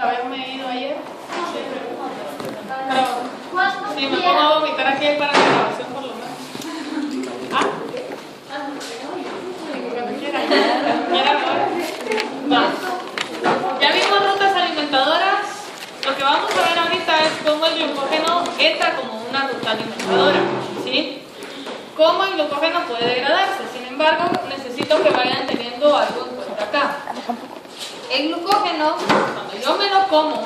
Haberme ido ayer. Pero si me pongo a vomitar aquí para la grabación por lo menos. ¿Ah? Cuando quiera. Ya vimos rutas alimentadoras. Lo que vamos a ver ahorita es cómo el glucógeno entra como una ruta alimentadora, ¿sí? Cómo el glucógeno puede degradarse. Sin embargo, necesito que vayan teniendo algo en cuenta acá. El glucógeno, cuando yo me lo como,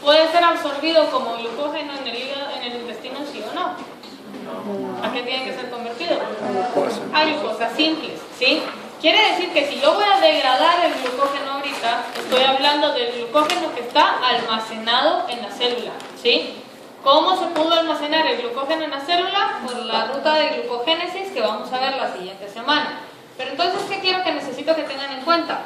puede ser absorbido como glucógeno en el hígado, en el intestino, ¿sí o no? ¿A qué tiene que ser convertido? A glucosa simples, ¿sí? Quiere decir que si yo voy a degradar el glucógeno ahorita, estoy hablando del glucógeno que está almacenado en la célula, ¿sí? ¿Cómo se pudo almacenar el glucógeno en la célula? Por la ruta de glucogénesis que vamos a ver la siguiente semana. Pero entonces, ¿qué quiero que necesito que tengan en cuenta?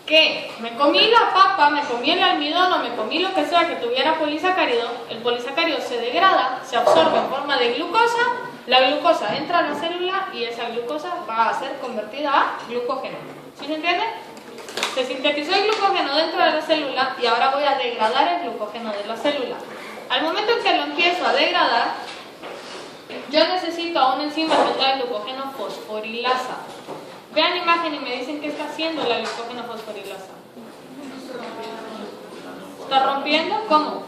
Que me comí la papa, me comí el almidón o me comí lo que sea que tuviera polisacárido, el polisacárido se degrada, se absorbe en forma de glucosa, la glucosa entra a la célula y esa glucosa va a ser convertida a glucógeno. ¿Sí se entiende? Se sintetizó el glucógeno dentro de la célula y ahora voy a degradar el glucógeno de la célula. Al momento en que lo empiezo a degradar, yo necesito a una enzima que trae glucógeno fosforilasa. Vean la imagen y me dicen qué está haciendo la glucógeno fosforilasa. ¿Está rompiendo? ¿Cómo?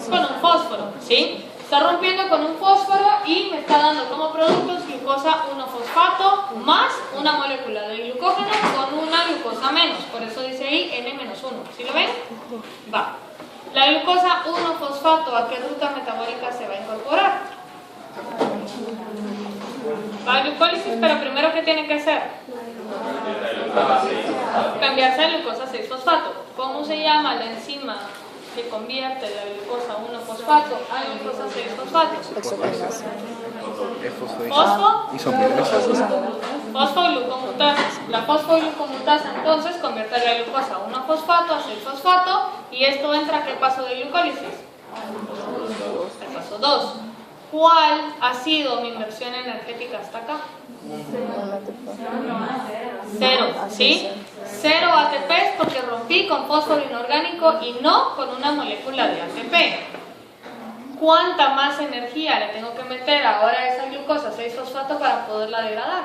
Con un fósforo, ¿sí? Está rompiendo con un fósforo y me está dando como productos glucosa 1-fosfato más una molécula de glucógeno con una glucosa menos. Por eso dice ahí N-1. ¿Sí lo ven? Va. La glucosa 1-fosfato, ¿a qué ruta metabólica se va a incorporar? Va a glucólisis, pero primero, ¿qué tiene que hacer? Cambiarse a glucosa 6-fosfato. ¿Cómo se llama la enzima que convierte la glucosa 1-fosfato a glucosa 6-fosfato? Fosfoglucomutasa. La fosfoglucomutasa entonces convierte la glucosa 1-fosfato a 6-fosfato y esto entra a ¿qué paso de glucólisis? El paso 2. ¿Cuál ha sido mi inversión energética hasta acá? 0, ¿sí? 0 ATPs porque rompí con fósforo inorgánico y no con una molécula de ATP. ¿Cuánta más energía le tengo que meter ahora a esa glucosa 6-fosfato para poderla degradar?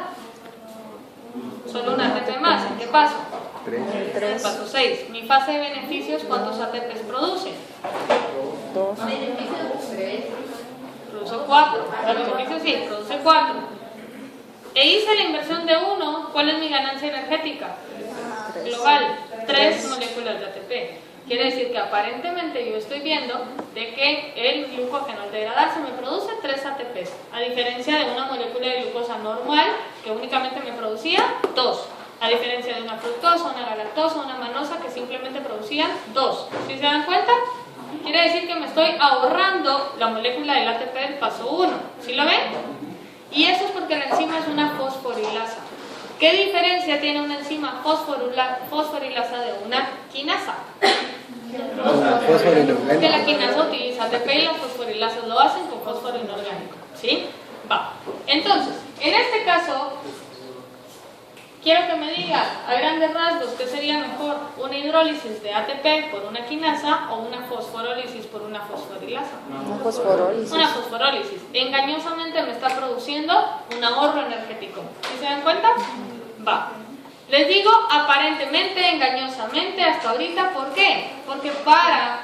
Solo un ATP más. ¿En qué paso? 3. Paso 6. Mi fase de beneficios, ¿cuántos ATPs produce? 2. Produce 4. El beneficio sí, produce 4. E hice la inversión de 1. ¿Cuál es mi ganancia energética? Global. 3 moléculas de ATP. Quiere decir que aparentemente yo estoy viendo de que el glucógeno al degradarse me produce 3 ATPs, a diferencia de una molécula de glucosa normal que únicamente me producía 2, a diferencia de una fructosa, una galactosa, una manosa que simplemente producían 2. ¿Sí se dan cuenta? Quiere decir que me estoy ahorrando la molécula del ATP del paso 1. ¿Sí lo ven? Y eso es porque la enzima es una fosforilasa. ¿Qué diferencia tiene una enzima fosforilasa de una quinasa? Que la quinasa utiliza ATP y las fosforilasas lo hacen con fósforo inorgánico. ¿Sí? Va. Entonces, en este caso, quiero que me diga a grandes rasgos qué sería mejor, una hidrólisis de ATP por una quinasa o una fosforólisis por una fosforilasa. Una fosforólisis. Una fosforólisis. Engañosamente me está produciendo un ahorro energético. ¿Sí se dan cuenta? Va. Les digo aparentemente, engañosamente, hasta ahorita. ¿Por qué? Porque para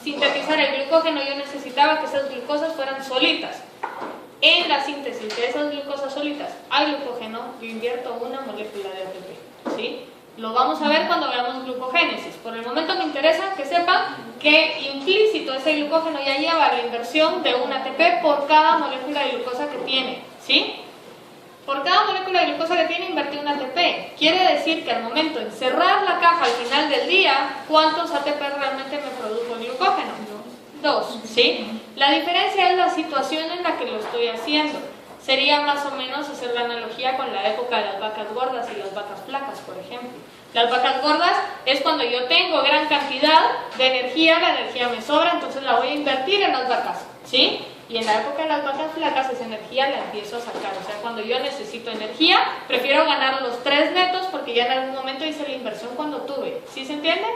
sintetizar el glucógeno yo necesitaba que esas glucosas fueran solitas. En la síntesis de esas glucosas solitas al glucógeno, yo invierto una molécula de ATP. ¿Sí? Lo vamos a ver cuando veamos glucogénesis. Por el momento me interesa que sepan que implícito ese glucógeno ya lleva la inversión de un ATP por cada molécula de glucosa que tiene. ¿Sí? Por cada molécula de glucosa que tiene, invertí un ATP. Quiere decir que al momento de cerrar la caja al final del día, ¿cuántos ATP realmente me produjo el glucógeno? 2, ¿sí? La diferencia es la situación en la que lo estoy haciendo. Sería más o menos hacer la analogía con la época de las vacas gordas y las vacas flacas, por ejemplo. Las vacas gordas es cuando yo tengo gran cantidad de energía, la energía me sobra, entonces la voy a invertir en las vacas, ¿sí? Y en la época de las vacas flacas esa energía la empiezo a sacar. O sea, cuando yo necesito energía, prefiero ganar los 3 netos porque ya en algún momento hice la inversión cuando tuve. ¿Sí se entiende?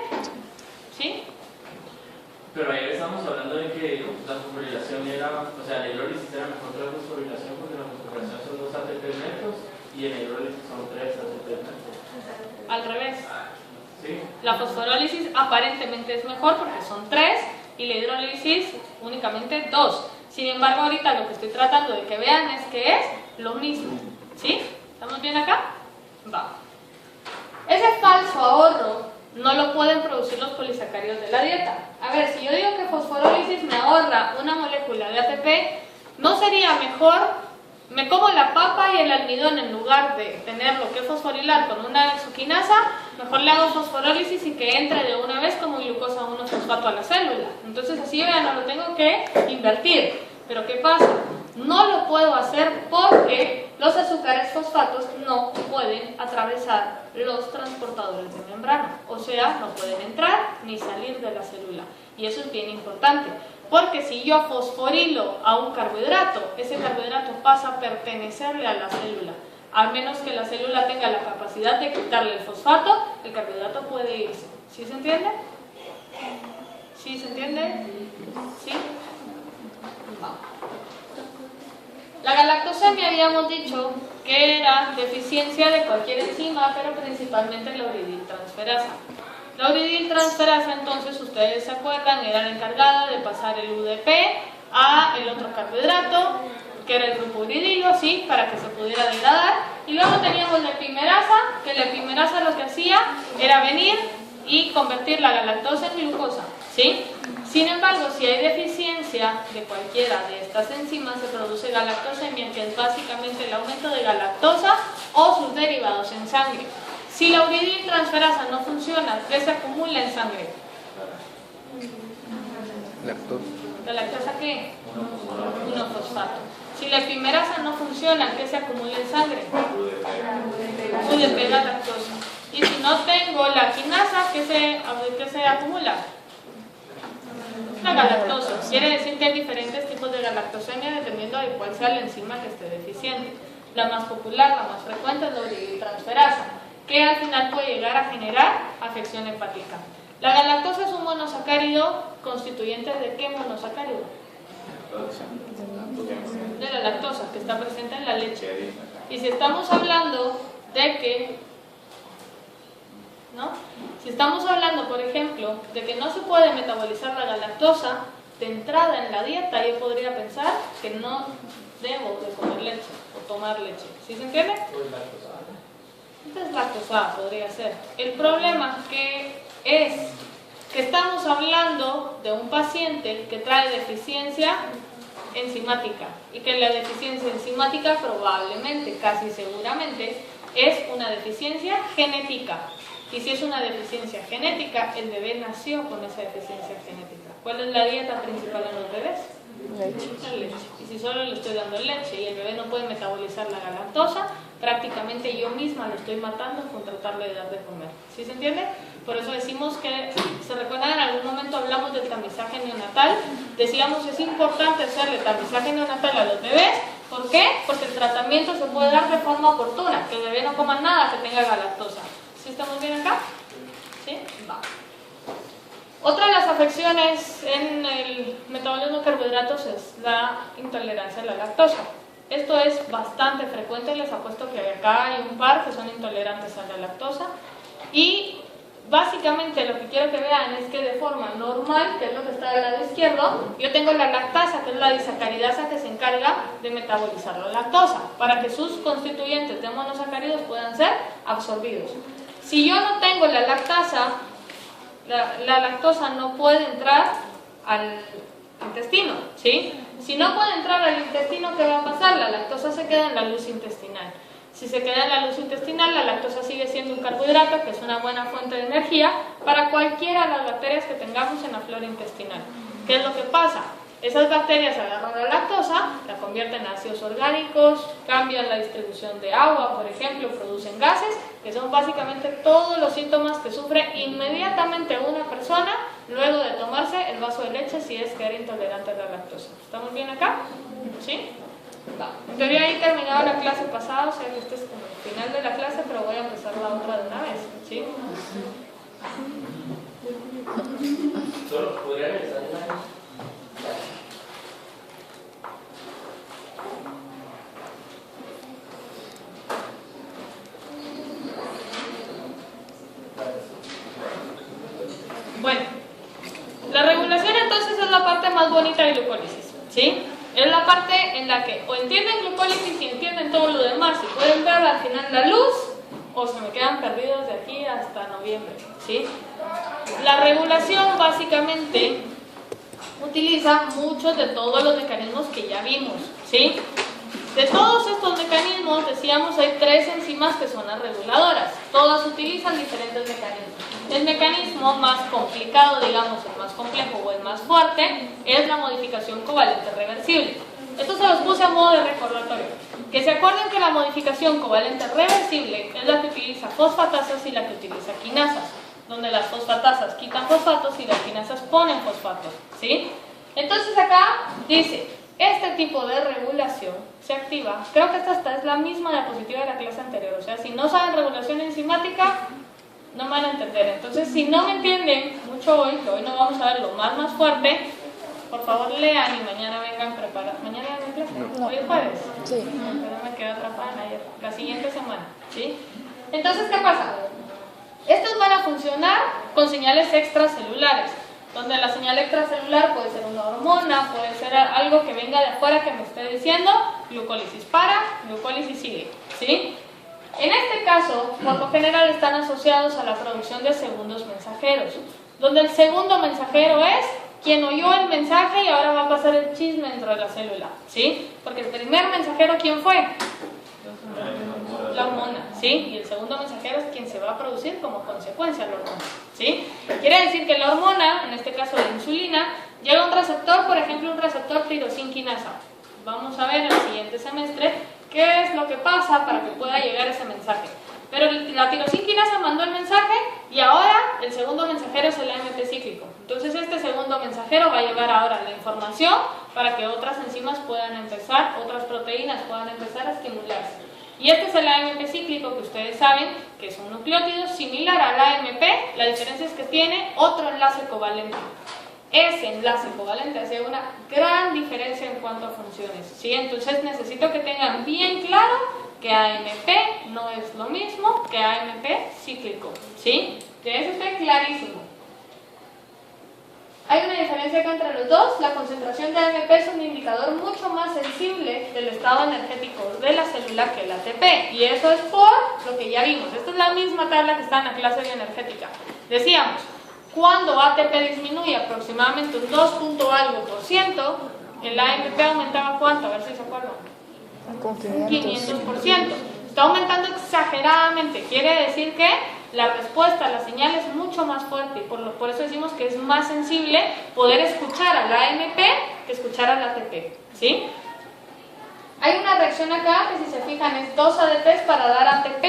¿Sí? Pero ayer estamos hablando de que la fosforilación era, o sea, la hidrólisis era mejor que la fosforilación porque la fosforilación son 2 ATP netos y en la hidrólisis son 3 ATP netos. Al revés. ¿Sí? La fosforólisis aparentemente es mejor porque son 3 y la hidrólisis únicamente 2. Sin embargo, ahorita lo que estoy tratando de que vean es que es lo mismo. ¿Sí? ¿Estamos bien acá? Va. Ese falso ahorro no lo pueden producir los polisacáridos de la dieta. A ver, si yo digo que fosforólisis me ahorra una molécula de ATP, ¿no sería mejor me como la papa y el almidón en lugar de tenerlo que fosforilar con una hexoquinasa? Mejor le hago fosforólisis y que entre de una vez como glucosa 1-fosfato a la célula. Entonces así ya no lo tengo que invertir. Pero ¿qué pasa? No lo puedo hacer porque los azúcares fosfatos no pueden atravesar los transportadores de membrana. O sea, no pueden entrar ni salir de la célula. Y eso es bien importante. Porque si yo fosforilo a un carbohidrato, ese carbohidrato pasa a pertenecerle a la célula. A menos que la célula tenga la capacidad de quitarle el fosfato, el carbohidrato puede irse. ¿Sí se entiende? ¿Sí se entiende? ¿Sí? La galactosemia habíamos dicho que era deficiencia de cualquier enzima, pero principalmente la uridiltransferasa. La uridiltransferasa, entonces, ustedes se acuerdan, era la encargada de pasar el UDP a el otro carbohidrato, que era el grupo uridilo, ¿sí? Para que se pudiera degradar. Y luego teníamos la epimerasa, que la epimerasa lo que hacía era venir y convertir la galactosa en glucosa, ¿sí? Sin embargo, si hay deficiencia de cualquiera de estas enzimas, se produce galactosemia, que es básicamente el aumento de galactosa o sus derivados en sangre. Si la uridiltransferasa no funciona, ¿qué se acumula en sangre? ¿La lactosa qué? 1-fosfato. Si la epimerasa no funciona, ¿qué se acumula en sangre? UDP galactosa. Y si no tengo la quinasa, ¿qué se acumula? La galactosa. Quiere decir que hay diferentes tipos de galactosemia dependiendo de cuál sea la enzima que esté deficiente. La más popular, la más frecuente es la uridiltransferasa, que al final puede llegar a generar afección hepática. La galactosa es un monosacárido constituyente de ¿qué monosacárido? De la lactosa, que está presente en la leche. Y si estamos hablando de que, ¿no? Si estamos hablando, por ejemplo, de que no se puede metabolizar la galactosa de entrada en la dieta, yo podría pensar que no debo de comer leche o tomar leche. ¿Sí se entiende? Entonces lactosada podría ser. El problema es que estamos hablando de un paciente que trae deficiencia enzimática y que la deficiencia enzimática probablemente, casi seguramente, es una deficiencia genética. Y si es una deficiencia genética, el bebé nació con esa deficiencia genética. ¿Cuál es la dieta principal en los bebés? Leche. Y si solo le estoy dando leche y el bebé no puede metabolizar la galactosa, prácticamente yo misma lo estoy matando con tratarle de dar de comer. ¿Sí se entiende? Por eso decimos que, ¿se recuerdan? En algún momento hablamos del tamizaje neonatal. Decíamos es importante hacerle tamizaje neonatal a los bebés. ¿Por qué? Porque el tratamiento se puede dar de forma oportuna, que el bebé no coma nada que tenga galactosa. ¿Sí estamos bien acá? ¿Sí? Va. Otra de las afecciones en el metabolismo de carbohidratos es la intolerancia a la lactosa. Esto es bastante frecuente, les apuesto que acá hay un par que son intolerantes a la lactosa. Y básicamente lo que quiero que vean es que de forma normal, que es lo que está del lado izquierdo, yo tengo la lactasa, que es la disacaridasa que se encarga de metabolizar la lactosa, para que sus constituyentes de monosacáridos puedan ser absorbidos. Si yo no tengo la lactasa, la lactosa no puede entrar al intestino, ¿sí? Si no puede entrar al intestino, ¿qué va a pasar? La lactosa se queda en la luz intestinal. Si se queda en la luz intestinal, la lactosa sigue siendo un carbohidrato, que es una buena fuente de energía para cualquiera de las bacterias que tengamos en la flora intestinal. ¿Qué es lo que pasa? Esas bacterias agarran la lactosa, la convierten en ácidos orgánicos, cambian la distribución de agua, por ejemplo, producen gases, que son básicamente todos los síntomas que sufre inmediatamente una persona luego de tomarse el vaso de leche si es que era intolerante a la lactosa. ¿Estamos bien acá? ¿Sí? Va. En teoría ahí terminaba la clase pasada, o sea que este es como el final de la clase, pero voy a empezar la otra de una vez. ¿Sí? Solo podría regresar una vez. Bueno, la regulación entonces es la parte más bonita de glucólisis, ¿sí? Es la parte en la que o entienden glucólisis y entienden todo lo demás y pueden ver al final la luz, o se me quedan perdidos de aquí hasta noviembre, ¿sí? La regulación básicamente utiliza muchos de todos los mecanismos que ya vimos, ¿sí? De todos estos mecanismos, decíamos, hay 3 enzimas que son las reguladoras. Todas utilizan diferentes mecanismos. El mecanismo más complicado, digamos, el más complejo o el más fuerte, es la modificación covalente reversible. Esto se los puse a modo de recordatorio. Que se acuerden que la modificación covalente reversible es la que utiliza fosfatasas y la que utiliza quinasas, donde las fosfatasas quitan fosfatos y las quinasas ponen fosfatos, ¿sí? Entonces acá dice, este tipo de regulación se activa, creo que esta es la misma diapositiva de la clase anterior, o sea, si no saben regulación enzimática, no me van a entender. Entonces, si no me entienden mucho hoy, que hoy no vamos a ver lo más fuerte, por favor lean y mañana vengan preparados. ¿Mañana hay clase? No. ¿Hoy es jueves? Sí. Pero me quedé atrapada en ayer, la siguiente semana, ¿sí? Entonces, ¿qué pasa? Estos van a funcionar con señales extracelulares, donde la señal extracelular puede ser una hormona, puede ser algo que venga de afuera que me esté diciendo glucólisis para, glucólisis sigue, ¿sí? En este caso, por lo general están asociados a la producción de segundos mensajeros, donde el segundo mensajero es quien oyó el mensaje y ahora va a pasar el chisme dentro de la célula, ¿sí? Porque el primer mensajero, ¿quién fue? La hormona, ¿sí? Y el segundo mensajero es quien se va a producir como consecuencia de la hormona, ¿sí? Quiere decir que la hormona, en este caso la insulina, llega a un receptor, por ejemplo, un receptor tirosina quinasa. Vamos a ver en el siguiente semestre qué es lo que pasa para que pueda llegar ese mensaje. Pero la tirosina quinasa mandó el mensaje y ahora el segundo mensajero es el AMP cíclico. Entonces este segundo mensajero va a llevar ahora la información para que otras enzimas puedan empezar, otras proteínas puedan empezar a estimularse. Y este es el AMP cíclico que ustedes saben que es un nucleótido similar al AMP, la diferencia es que tiene otro enlace covalente. Ese enlace covalente hace una gran diferencia en cuanto a funciones, ¿sí? Entonces necesito que tengan bien claro que AMP no es lo mismo que AMP cíclico, ¿sí? Que eso esté clarísimo. Hay una diferencia acá entre los dos. La concentración de AMP es un indicador mucho más sensible del estado energético de la célula que el ATP, y eso es por lo que ya vimos. Esta es la misma tabla que está en la clase bioenergética. Decíamos, cuando ATP disminuye aproximadamente un 2.algo%, el AMP aumentaba ¿cuánto? A ver si se acuerdan. Con 500%. Está aumentando exageradamente. Quiere decir que la respuesta a la señal es mucho más fuerte y por eso decimos que es más sensible poder escuchar al AMP que escuchar al ATP, ¿sí? Hay una reacción acá que, si se fijan, es 2 ADPs para dar ATP.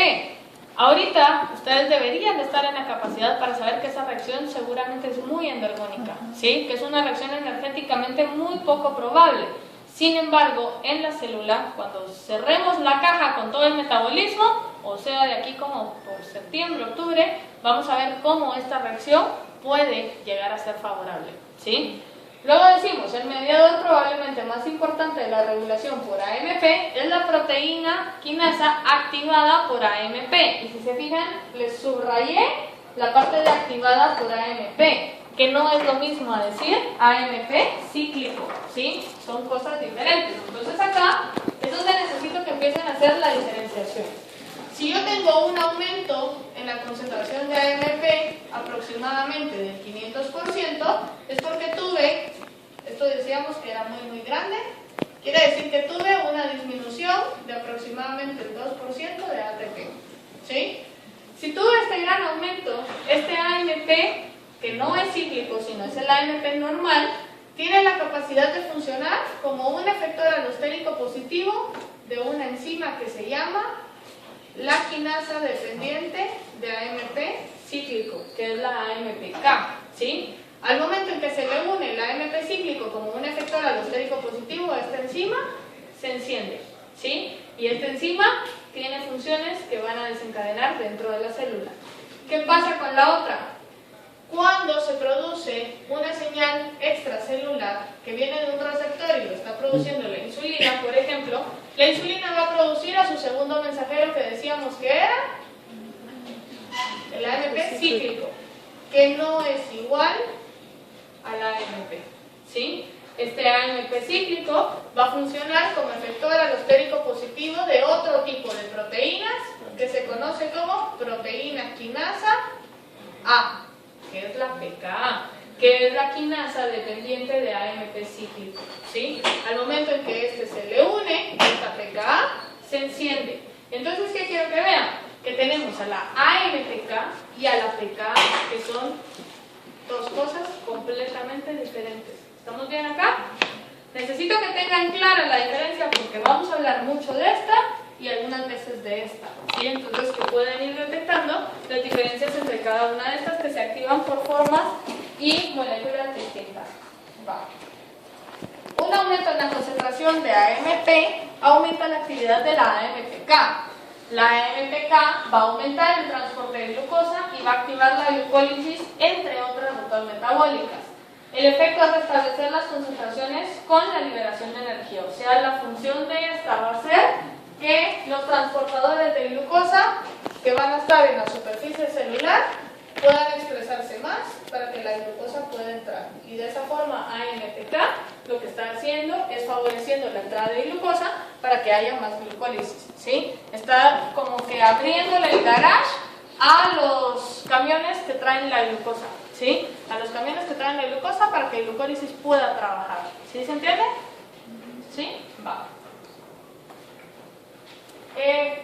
Ahorita ustedes deberían de estar en la capacidad para saber que esa reacción seguramente es muy endergónica, ¿sí? Que es una reacción energéticamente muy poco probable. Sin embargo, en la célula, cuando cerremos la caja con todo el metabolismo, o sea, de aquí como por septiembre, octubre, vamos a ver cómo esta reacción puede llegar a ser favorable, ¿sí? Luego decimos, el mediador probablemente más importante de la regulación por AMP es la proteína quinasa activada por AMP. Y si se fijan, les subrayé la parte de activada por AMP, que no es lo mismo a decir AMP cíclico, ¿sí? Son cosas diferentes. Entonces acá es donde necesito que empiecen a hacer la diferenciación. Si yo tengo un aumento en la concentración de AMP aproximadamente del 500%, es porque tuve, esto decíamos que era muy grande, quiere decir que tuve una disminución de aproximadamente el 2% de ATP, ¿sí? Si tuve este gran aumento, este AMP, que no es cíclico, sino es el AMP normal, tiene la capacidad de funcionar como un efector alostérico positivo de una enzima que se llama la quinasa dependiente de AMP cíclico, que es la AMPK, ¿sí? Al momento en que se le une el AMP cíclico como un efector alostérico positivo a esta enzima, se enciende, ¿sí? Y esta enzima tiene funciones que van a desencadenar dentro de la célula. ¿Qué pasa con la otra? Cuando se produce una sustancia extracelular que viene de un receptor y lo está produciendo la insulina, por ejemplo, la insulina va a producir a su segundo mensajero que decíamos que era el AMP cíclico, que no es igual al AMP, ¿sí? Este AMP cíclico va a funcionar como efector alostérico positivo de otro tipo de proteínas que se conoce como proteína quinasa A, que es la PKA, que es la quinasa dependiente de AMP cíclico, ¿sí? Al momento en que este se le une, esta PKA se enciende. Entonces, ¿qué quiero que vean? Que tenemos a la AMPK y a la PKA, que son dos cosas completamente diferentes. ¿Estamos bien acá? Necesito que tengan clara la diferencia porque vamos a hablar mucho de esta y algunas veces de esta, ¿sí? Entonces que pueden ir detectando las diferencias entre cada una de estas que se activan por formas y moléculas distintas. Va. Un aumento en la concentración de AMP aumenta la actividad de la AMPK. La AMPK va a aumentar el transporte de glucosa y va a activar la glucólisis, entre otras rutas metabólicas. El efecto es restablecer las concentraciones con la liberación de energía, o sea, la función de esta va a ser que los transportadores de glucosa que van a estar en la superficie celular puedan expresarse más para que la glucosa pueda entrar. Y de esa forma AMPK lo que está haciendo es favoreciendo la entrada de glucosa para que haya más glucólisis, ¿sí? Está como que abriéndole el garage a los camiones que traen la glucosa, ¿sí? A los camiones que traen la glucosa para que la glucólisis pueda trabajar. ¿Sí se entiende? ¿Sí? Va.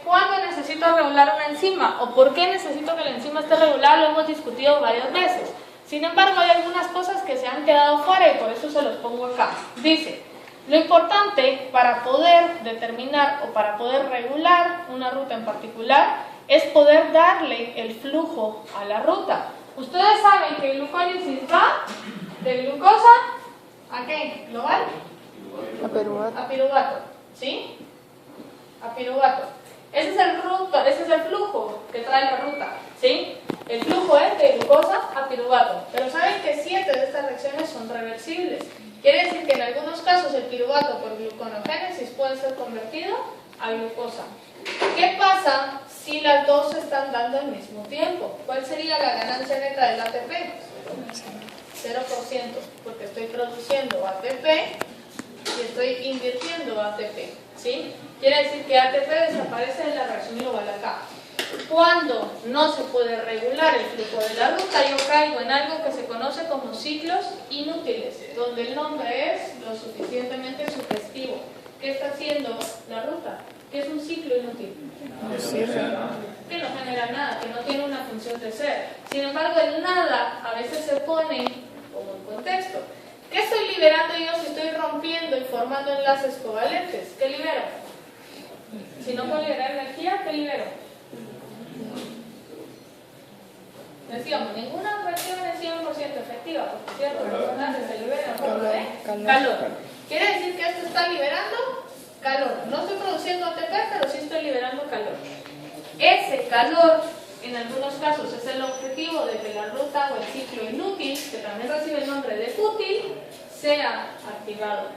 ¿Cuándo necesito regular una enzima? ¿O por qué necesito que la enzima esté regulada? Lo hemos discutido varias veces. Sin embargo, hay algunas cosas que se han quedado fuera y por eso se los pongo acá. Dice, lo importante para poder determinar o para poder regular una ruta en particular es poder darle el flujo a la ruta. Ustedes saben que glucólisis va de glucosa ¿a qué? ¿Global? A piruvato, ¿sí? A piruvato. Ese es el flujo que trae la ruta, ¿sí? El flujo es de glucosa a piruvato. Pero saben que 7 de estas reacciones son reversibles. Quiere decir que en algunos casos el piruvato por gluconogénesis puede ser convertido a glucosa. ¿Qué pasa si las dos se están dando al mismo tiempo? ¿Cuál sería la ganancia neta del ATP? 0%, porque estoy produciendo ATP y estoy invirtiendo ATP, ¿sí? Quiere decir que ATP desaparece de la reacción global acá. Cuando no se puede regular el flujo de la ruta, yo caigo en algo que se conoce como ciclos inútiles, donde el nombre es lo suficientemente sugestivo. ¿Qué está haciendo la ruta? ¿Qué es un ciclo inútil? Que no genera nada, que no tiene una función de ser. Sin embargo, el nada a veces se pone como en contexto. ¿Qué estoy liberando yo si estoy rompiendo y formando enlaces covalentes? ¿Qué libero? Si no puedo liberar energía, ¿qué libero? Decíamos, ninguna reacción es 100% efectiva, porque cierto, los enlaces se liberan en forma de calor. Quiere decir que esto está liberando calor. No estoy produciendo ATP, pero sí estoy liberando calor. Ese calor, en algunos casos, es el objetivo de que la ruta o el ciclo inútil, que también recibe el nombre de fútil, sea activado.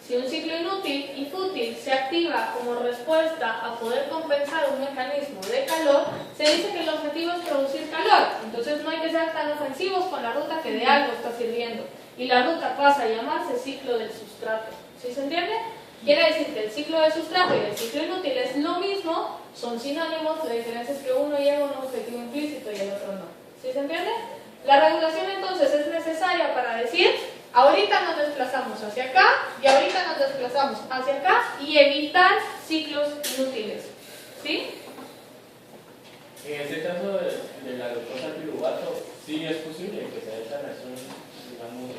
Si un ciclo inútil y fútil se activa como respuesta a poder compensar un mecanismo de calor, se dice que el objetivo es producir calor. Entonces no hay que ser tan ofensivos con la ruta que de algo está sirviendo. Y la ruta pasa a llamarse ciclo del sustrato. ¿Sí se entiende? Quiere decir que el ciclo de sustrato y el ciclo inútil es lo mismo, son sinónimos, la diferencia es que uno lleva un objetivo implícito y el otro no. ¿Sí se entiende? La regulación entonces es necesaria para decir, ahorita nos desplazamos hacia acá y ahorita nos desplazamos hacia acá y evitar ciclos inútiles. ¿Sí? En este caso de la glucosa piruvato, sí es posible que sea esta reacción, digamos,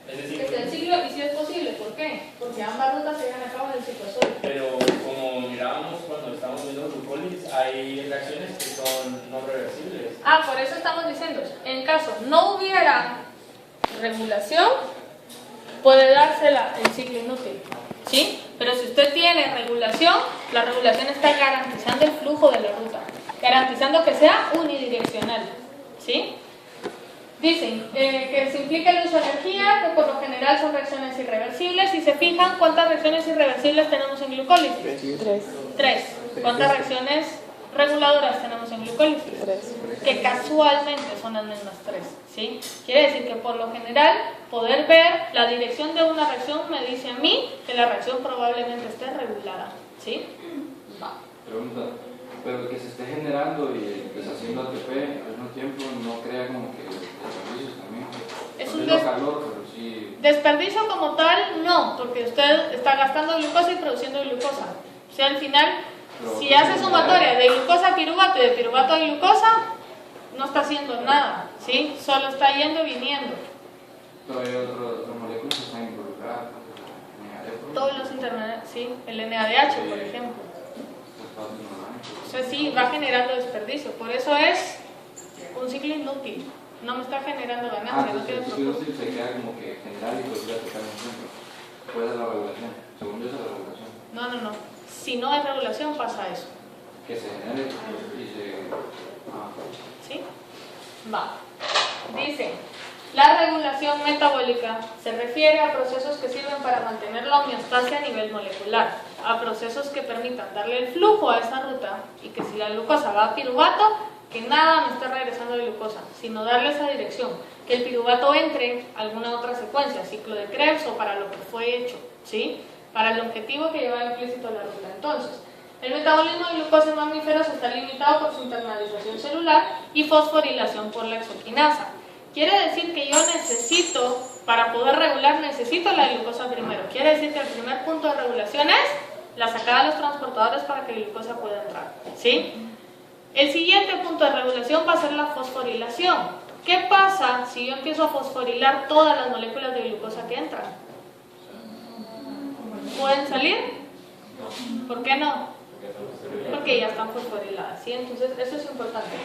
es decir, que sea el ciclo y si es posible. ¿Por qué? Porque ambas rutas se llevan a cabo en el ciclo sólido. Pero como mirábamos cuando estábamos viendo glucólisis, hay reacciones que son no reversibles. Ah, por eso estamos diciendo, en caso no hubiera regulación, puede dársela el ciclo inútil, ¿sí? Pero si usted tiene regulación, la regulación está garantizando el flujo de la ruta, garantizando que sea unidireccional, ¿sí? Dicen que se implica el uso de energía, que por lo general son reacciones irreversibles. Y se fijan cuántas reacciones irreversibles tenemos en glucólisis. 3. ¿Cuántas reacciones reguladoras tenemos en glucólisis? 3. Que casualmente son las mismas 3, ¿sí? Quiere decir que por lo general poder ver la dirección de una reacción me dice a mí que la reacción probablemente esté regulada, ¿sí? Pregunta, pero que se esté generando y deshaciendo ATP al mismo tiempo no crea como que desperdicios también. Es No un es calor, pero sí. desperdicio como tal, no, porque usted está gastando glucosa y produciendo glucosa. O sea, al final, Pero si hace sumatoria de glucosa a piruvato y de piruvato a glucosa, no está haciendo nada, ¿sí? Solo está yendo y viniendo. Pero hay otras moléculas que están involucradas. Todos los intermediarios, sí, el NADH, por ejemplo. O sea, sí, va generando desperdicio. Por eso es un ciclo inútil. No me está generando ganancia, no tiene propósito. Sí, se queda como que general y pues ya se queda un tiempo. Puede ser la regulación. Según yo es la regulación. No. Si no hay regulación pasa eso. Que se genere y se... ¿Sí? Va. Dice, la regulación metabólica se refiere a procesos que sirven para mantener la homeostasia a nivel molecular, a procesos que permitan darle el flujo a esa ruta y que si la glucosa va a piruvato, que nada me esté regresando de glucosa, sino darle esa dirección, que el piruvato entre a alguna otra secuencia, ciclo de Krebs o para lo que fue hecho, ¿sí? Para el objetivo que lleva implícito la ruta. Entonces, el metabolismo de glucosa en mamíferos está limitado por su internalización celular y fosforilación por la exoquinasa. Quiere decir que yo necesito, para poder regular, necesito la glucosa primero. Quiere decir que el primer punto de regulación es la sacada de los transportadores para que la glucosa pueda entrar, ¿sí? El siguiente punto de regulación va a ser la fosforilación. ¿Qué pasa si yo empiezo a fosforilar todas las moléculas de glucosa que entran? ¿Pueden salir? ¿Por qué no? Porque ya están fosforiladas, ¿sí? Entonces eso es importante.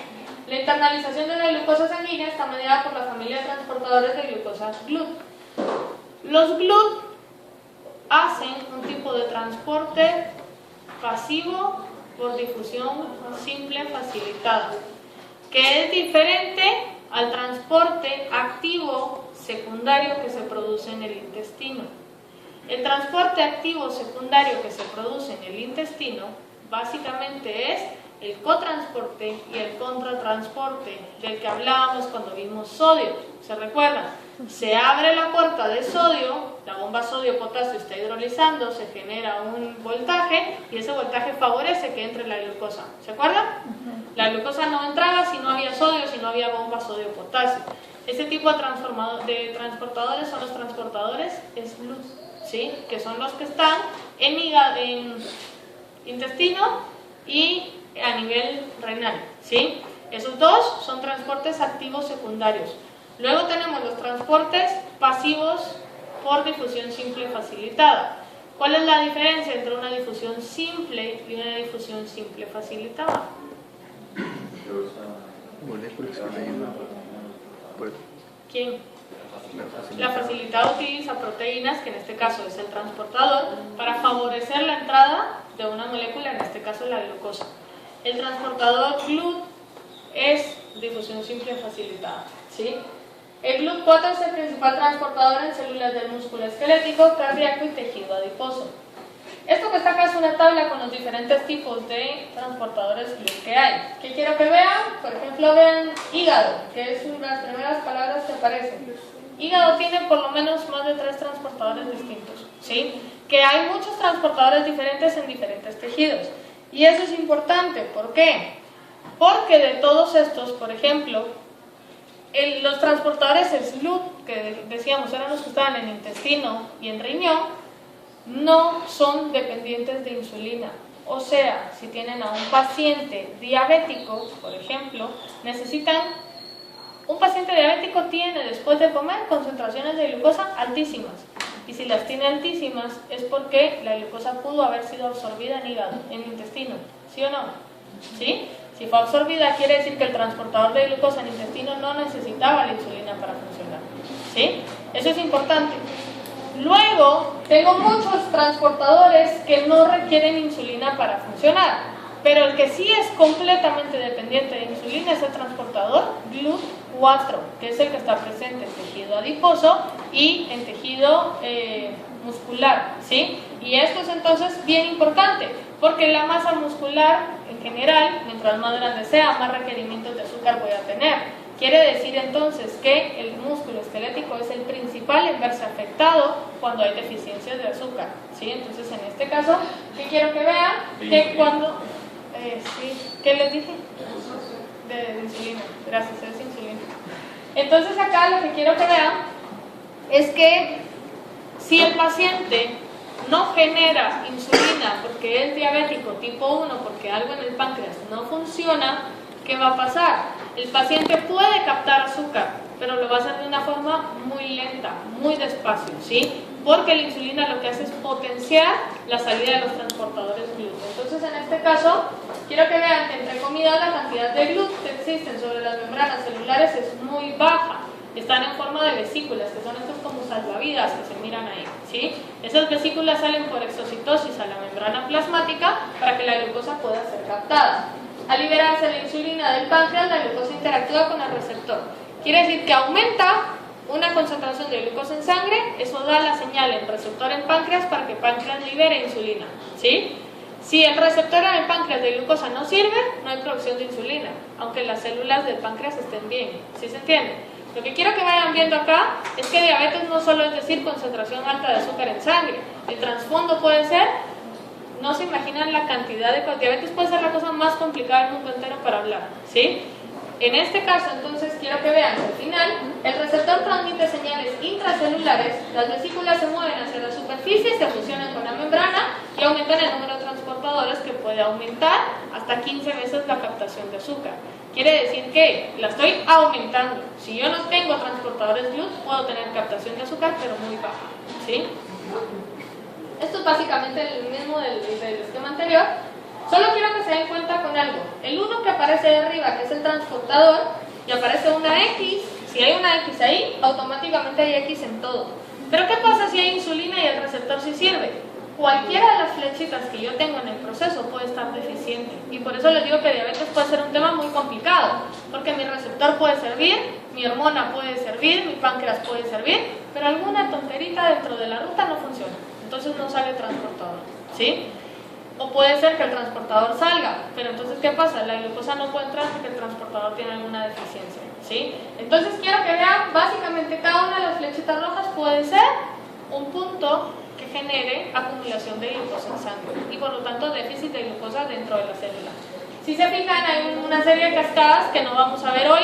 La internalización de la glucosa sanguínea está mediada por la familia de transportadores de glucosa GLUT. Los GLUT hacen un tipo de transporte pasivo por difusión simple facilitada, que es diferente al transporte activo secundario que se produce en el intestino. El transporte activo secundario que se produce en el intestino básicamente es el cotransporte y el contratransporte del que hablábamos cuando vimos sodio. ¿Se recuerdan? Se abre la puerta de sodio, la bomba sodio-potasio está hidrolizando, se genera un voltaje y ese voltaje favorece que entre la glucosa. ¿Se acuerdan? La glucosa no entraba si no había sodio, si no había bomba sodio-potasio. Ese tipo de transportadores son los transportadores SLUT, ¿sí? Que son los que están en intestino y a nivel renal, ¿sí? Esos dos son transportes activos secundarios. Luego tenemos los transportes pasivos por difusión simple facilitada. ¿Cuál es la diferencia entre una difusión simple y una difusión simple facilitada? ¿Quién? La facilitada utiliza proteínas, que en este caso es el transportador, para favorecer la entrada de una molécula, en este caso la glucosa. El transportador GLUT es difusión simple facilitada, ¿sí? El GLUT4 es el principal transportador en células del músculo esquelético, cardíaco y tejido adiposo. Esto que está acá es una tabla con los diferentes tipos de transportadores GLUT que hay. ¿Qué quiero que vean? Por ejemplo, vean hígado, que es una de las primeras palabras que aparecen. Hígado tiene por lo menos más de 3 transportadores distintos, ¿sí? Que hay muchos transportadores diferentes en diferentes tejidos. Y eso es importante, ¿por qué? Porque de todos estos, por ejemplo, los transportadores SLUT, que decíamos eran los que estaban en intestino y en riñón, no son dependientes de insulina. O sea, si tienen a un paciente diabético, por ejemplo, un paciente diabético tiene después de comer concentraciones de glucosa altísimas. Y si las tiene altísimas es porque la glucosa pudo haber sido absorbida en hígado, en intestino. ¿Sí o no? ¿Sí? Si fue absorbida quiere decir que el transportador de glucosa en intestino no necesitaba la insulina para funcionar. ¿Sí? Eso es importante. Luego, tengo muchos transportadores que no requieren insulina para funcionar. Pero el que sí es completamente dependiente de insulina es el transportador GLUT 4, que es el que está presente en tejido adiposo y en tejido muscular, ¿sí? Y esto es entonces bien importante, porque la masa muscular en general, mientras más grande sea, más requerimientos de azúcar voy a tener. Quiere decir entonces que el músculo esquelético es el principal en verse afectado cuando hay deficiencias de azúcar, ¿sí? Entonces en este caso, ¿qué quiero que vean? Que cuando... sí, ¿qué les dije? De insulina, gracias, es insulina. Entonces acá lo que quiero que vean es que si el paciente no genera insulina porque es diabético tipo 1, porque algo en el páncreas no funciona, ¿qué va a pasar? El paciente puede captar azúcar, pero lo va a hacer de una forma muy lenta, muy despacio, ¿sí? Porque la insulina lo que hace es potenciar la salida de los transportadores GLUT. Entonces, en este caso, quiero que vean que entre comillas la cantidad de GLUT que existen sobre las membranas celulares es muy baja. Están en forma de vesículas, que son estos como salvavidas que se miran ahí, ¿sí? Esas vesículas salen por exocitosis a la membrana plasmática para que la glucosa pueda ser captada. Al liberarse la insulina del páncreas, la glucosa interactúa con el receptor. Quiere decir que aumenta una concentración de glucosa en sangre, eso da la señal en receptor en páncreas para que el páncreas libere insulina, ¿sí? Si el receptor en el páncreas de glucosa no sirve, no hay producción de insulina, aunque las células del páncreas estén bien, ¿sí se entiende? Lo que quiero que vayan viendo acá es que diabetes no solo es decir concentración alta de azúcar en sangre, el trasfondo puede ser, no se imaginan la cantidad de diabetes, puede ser la cosa más complicada del mundo entero para hablar, ¿sí? En este caso, entonces, quiero que vean que al final el receptor transmite señales intracelulares, las vesículas se mueven hacia la superficie, se fusionan con la membrana y aumentan el número de transportadores, que puede aumentar hasta 15 veces la captación de azúcar. Quiere decir que la estoy aumentando. Si yo no tengo transportadores GLUT, puedo tener captación de azúcar, pero muy baja, ¿sí? Esto es básicamente el mismo del esquema anterior. Solo quiero que se den cuenta con algo. El 1 que aparece de arriba, que es el transportador, y aparece una X, si hay una X ahí, automáticamente hay X en todo. Pero ¿qué pasa si hay insulina y el receptor sí sirve? Cualquiera de las flechitas que yo tengo en el proceso puede estar deficiente. Y por eso les digo que diabetes puede ser un tema muy complicado, porque mi receptor puede servir, mi hormona puede servir, mi páncreas puede servir, pero alguna tonterita dentro de la ruta no funciona. Entonces no sale el transportador, ¿sí? O puede ser que el transportador salga, pero entonces ¿qué pasa? La glucosa no puede entrar porque el transportador tiene alguna deficiencia, ¿sí? Entonces quiero que vean, básicamente cada una de las flechitas rojas puede ser un punto que genere acumulación de glucosa en sangre y por lo tanto déficit de glucosa dentro de la célula. Si se fijan, hay una serie de cascadas que no vamos a ver hoy,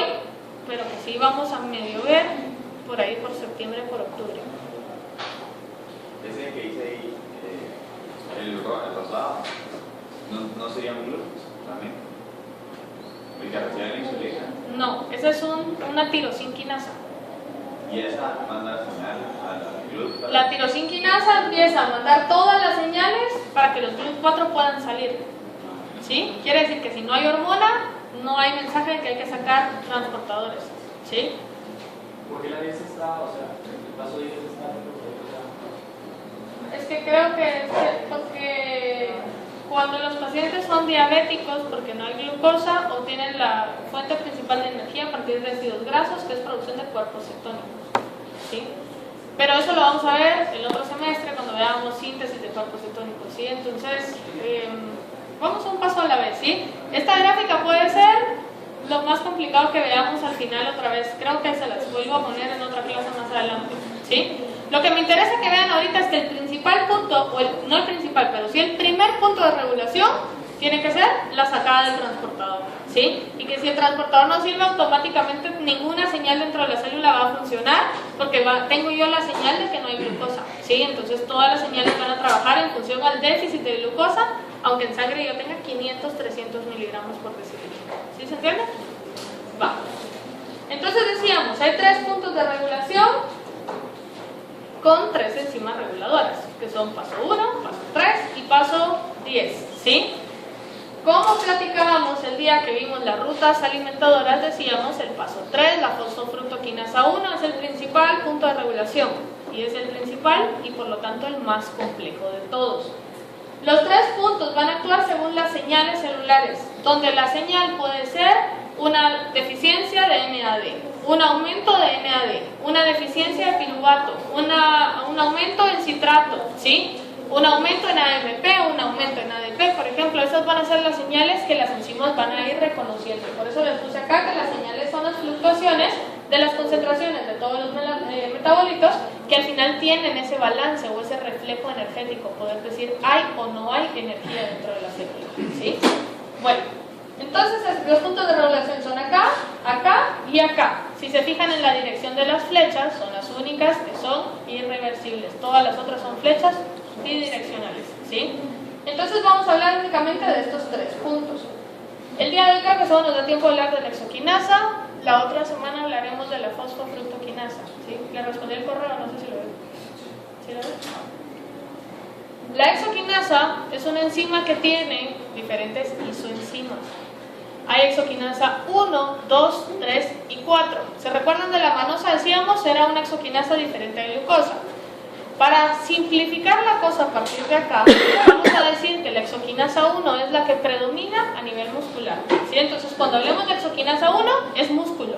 pero que sí vamos a medio ver por ahí por septiembre, por octubre. Ese que hice ahí, el rosado, ¿no sería un GLUT también? ¿El que recibe la insulina? No, esa es una tirosinquinasa. ¿Y esa manda señal a la GLUT? La tirosinquinasa empieza a mandar todas las señales para que los GLUT4 puedan salir, ¿sí? Quiere decir que si no hay hormona, no hay mensaje de que hay que sacar transportadores, ¿sí? ¿Por qué la 10 está, o sea, el paso 10 está? Es que creo que es porque cuando los pacientes son diabéticos porque no hay glucosa o tienen la fuente principal de energía a partir de ácidos grasos, que es producción de cuerpos cetónicos, ¿sí? Pero eso lo vamos a ver el otro semestre cuando veamos síntesis de cuerpos cetónicos, ¿sí? Entonces, vamos un paso a la vez, ¿sí? Esta gráfica puede ser lo más complicado que veamos al final otra vez. Creo que se las vuelvo a poner en otra clase más adelante, ¿sí? Lo que me interesa que vean ahorita es que el principal punto, o no el principal, pero sí el primer punto de regulación tiene que ser la sacada del transportador, ¿sí? Y que si el transportador no sirve, automáticamente ninguna señal dentro de la célula va a funcionar, porque tengo yo la señal de que no hay glucosa, ¿sí? Entonces todas las señales van a trabajar en función al déficit de glucosa, aunque en sangre yo tenga 500, 300 miligramos por decilitro, ¿sí se entiende? Va. Entonces decíamos, hay 3 puntos de regulación con 3 enzimas reguladoras, que son paso 1, paso 3 y paso 10, ¿sí? Como platicábamos el día que vimos las rutas alimentadoras, decíamos el paso 3, la fosfofructoquinasa 1, es el principal punto de regulación, y es el principal y por lo tanto el más complejo de todos. Los 3 puntos van a actuar según las señales celulares, donde la señal puede ser una deficiencia de NAD, un aumento de NAD, una deficiencia de piruvato, un aumento en citrato, ¿sí? Un aumento en AMP, un aumento en ADP, por ejemplo, esas van a ser las señales que las enzimas van a ir reconociendo. Por eso les puse acá que las señales son las fluctuaciones de las concentraciones de todos los metabolitos que al final tienen ese balance o ese reflejo energético, poder decir hay o no hay energía dentro de la célula, ¿sí? Bueno, entonces los puntos de regulación son acá, acá y acá. Si se fijan en la dirección de las flechas, son las únicas que son irreversibles. Todas las otras son flechas bidireccionales, ¿sí? Entonces vamos a hablar únicamente de estos tres puntos. El día de hoy creo que solo nos da tiempo de hablar de la exoquinasa. La otra semana hablaremos de la fosfofructoquinasa, ¿sí? Le respondí el correo, no sé si lo ven. ¿Sí lo ven? La exoquinasa es una enzima que tiene diferentes isoenzimas. Hay exoquinasa 1, 2, 3 y 4. ¿Se recuerdan de la manosa? Decíamos, era una exoquinasa diferente a glucosa. Para simplificar la cosa a partir de acá, vamos a decir que la exoquinasa 1 es la que predomina a nivel muscular, ¿sí? Entonces, cuando hablemos de exoquinasa 1, es músculo.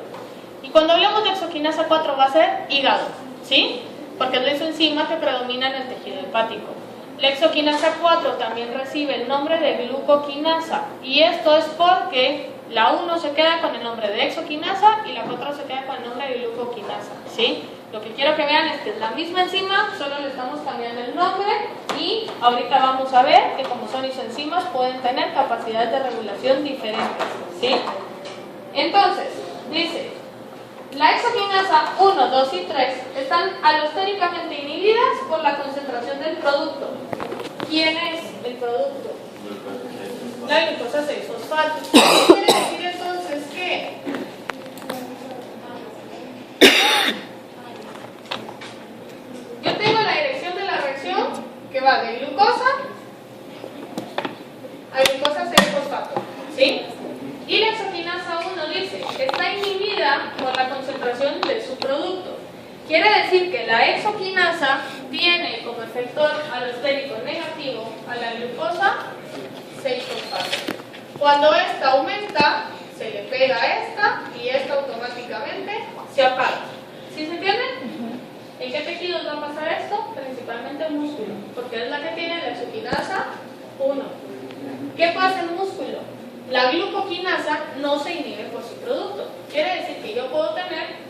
Y cuando hablemos de exoquinasa 4, va a ser hígado, ¿sí? Porque es la isoenzima que predomina en el tejido hepático. La exoquinasa 4 también recibe el nombre de glucoquinasa. Y esto es porque la 1 se queda con el nombre de exoquinasa y la 4 se queda con el nombre de glucoquinasa, ¿sí? Lo que quiero que vean es que es la misma enzima, solo le estamos cambiando el nombre y ahorita vamos a ver que como son isoenzimas pueden tener capacidades de regulación diferentes, ¿sí? Entonces, dice, la exoquinasa 1, 2 y 3 están alostéricamente inhibidas por la concentración del producto. ¿Quién es el producto? La glucosa 6-fosfato. ¿Qué quiere decir entonces que? Yo tengo la dirección de la reacción que va de glucosa a glucosa 6-fosfato, ¿sí? Y la exoquinasa 1 dice, está inhibida por la concentración de su producto. Quiere decir que la exoquinasa tiene como efector alostérico negativo a la glucosa 6-fosfato. Cuando esta aumenta, se le pega a esta y esta automáticamente se apaga. ¿Sí se entiende? ¿En qué tejidos va a pasar esto? Principalmente en músculo, porque es la que tiene la exoquinasa 1. ¿Qué pasa en músculo? La glucoquinasa no se inhibe por su producto. Quiere decir que yo puedo tener,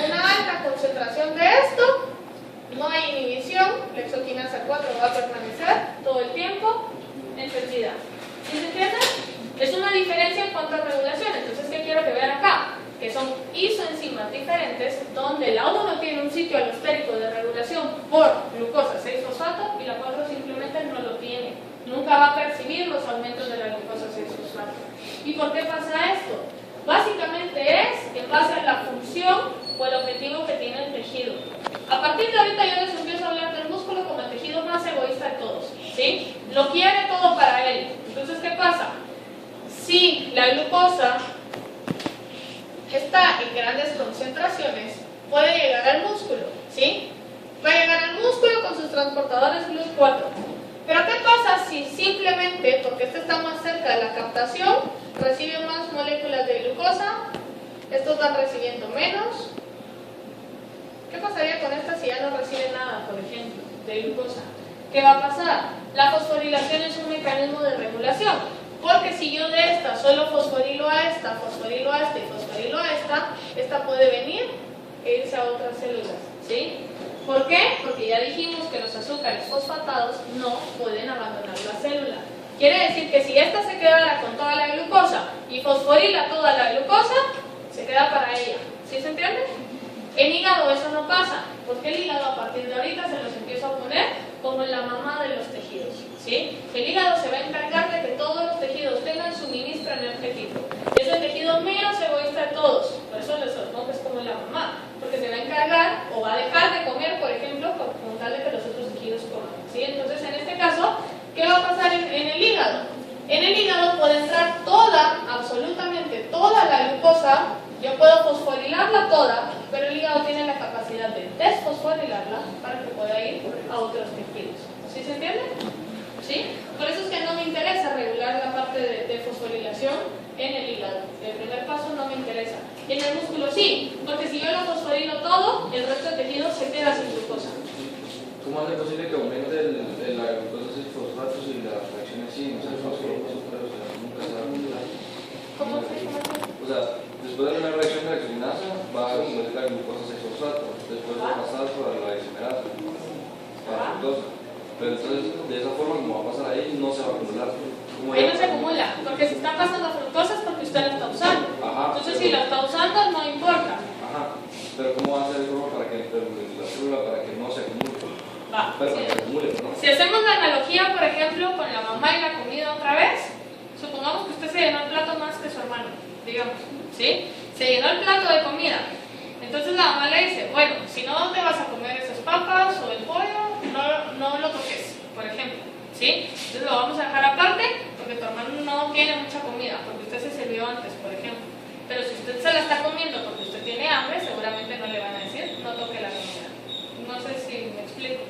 una alta concentración de esto, no hay inhibición, la exoquinasa 4 va a permanecer todo el tiempo encendida. ¿Sí se entiende? Es una diferencia en cuanto a regulación. Entonces, ¿qué quiero que vean acá? Que son isoenzimas diferentes, donde la 1 tiene un sitio alostérico de regulación por glucosa 6-fosfato y la 4 simplemente no lo tiene. Nunca va a percibir los aumentos de la glucosa 6-fosfato. ¿Y por qué pasa esto? Básicamente es en base a la función o el objetivo que tiene el tejido. A partir de ahorita yo les empiezo a hablar del músculo como el tejido más egoísta de todos, ¿sí? Lo quiere todo para él. Entonces, ¿qué pasa? Si la glucosa está en grandes concentraciones, puede llegar al músculo, ¿sí? Va a llegar al músculo con sus transportadores GLUT4. Pero ¿qué pasa si simplemente, porque este está más cerca de la captación, recibe más moléculas de glucosa, estos van recibiendo menos? ¿Qué pasaría con esta si ya no recibe nada, por ejemplo, de glucosa? ¿Qué va a pasar? La fosforilación es un mecanismo de regulación, porque si yo de esta solo fosforilo a esta, fosforilo a esta y fosforilo a esta puede venir e irse a otras células, ¿sí? ¿Por qué? Porque ya dijimos que los azúcares fosfatados no pueden abandonar la célula. Quiere decir que si esta se quedara con toda la glucosa y fosforila toda la glucosa, se queda para ella. ¿Sí se entiende? En hígado eso no pasa, porque el hígado a partir de ahorita se los empiezo a poner como en la mamá de los tejidos, ¿sí? El hígado se va a encargar de que todos los tejidos tengan suministro energético. Es el tejido menos egoísta de todos, por eso les pongo que es como la mamá, porque se va a encargar o va a dejar de comer, por ejemplo, con tal de que los otros tejidos coman, ¿sí? Entonces, en este caso, ¿qué va a pasar en el hígado? En el hígado puede entrar toda, absolutamente toda la glucosa. Yo puedo fosforilarla toda, pero el hígado tiene la capacidad de desfosforilarla para que pueda ir a otros tejidos. ¿Sí se entiende? ¿Sí? Por eso es que no me interesa regular la parte de fosforilación, en el hígado. El primer paso no me interesa. En el músculo sí, porque si yo lo fosforilo todo, el resto del tejido se queda sin glucosa. ¿Cómo hace posible que aumente la glucosa 6-fosfatos y las reacciones sí? O sea, el fósforo, o sea, nunca se va a acumular. ¿Cómo se llama? O sea, después de una reacción de la hexoquinasa va a convertir la glucosa 6-fosfato, después va a pasar por la isomerasa, para la fructosa. Pero entonces, de esa forma, como va a pasar ahí, no se va a acumular. Ahí no se acumula, porque si están pasando fructosa es porque usted la está usando. Ajá, Entonces, si la está usando, no importa. Ajá, pero ¿cómo va a ser de forma para que la célula para que no se acumule? Va. Pero para que se acumule, ¿no? Si hacemos la analogía, por ejemplo, con la mamá y la comida otra vez, supongamos que usted se llenó el plato más que su hermano, digamos, ¿sí? Se llenó el plato de comida. Entonces la mamá le dice, bueno, si no te vas a comer esas papas o el pollo, no lo toques, por ejemplo, ¿sí? Entonces lo vamos a dejar aparte porque tu hermano no tiene mucha comida, porque usted se sirvió antes, por ejemplo. Pero si usted se la está comiendo porque usted tiene hambre, seguramente no le van a decir, no toque la comida. No sé si me explico.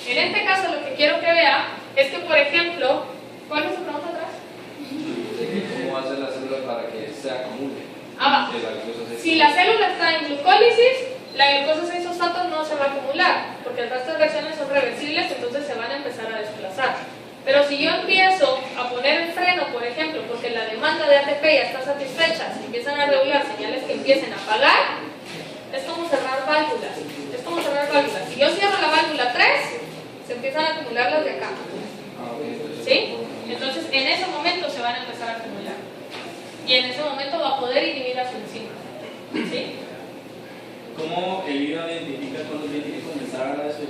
En este caso lo que quiero que vea es que, por ejemplo, ¿cuál es su pregunta atrás? ¿Cómo hace la célula para que se acumule? Va. Si la célula está en glucólisis, la glucosa 6-fosfato no se va a acumular, porque el resto de reacciones son reversibles, entonces se van a empezar a desplazar. Pero si yo empiezo a poner el freno, por ejemplo, porque la demanda de ATP ya está satisfecha, se empiezan a regular señales que empiecen a apagar, es como cerrar válvulas. Es como cerrar válvulas. Si yo cierro la válvula 3, se empiezan a acumular las de acá. ¿Sí? Entonces, en ese momento se van a empezar a acumular. Y en ese momento va a poder inhibir a su enzima. ¿Sí? ¿Cómo el hígado identifica cuando tiene que comenzar a su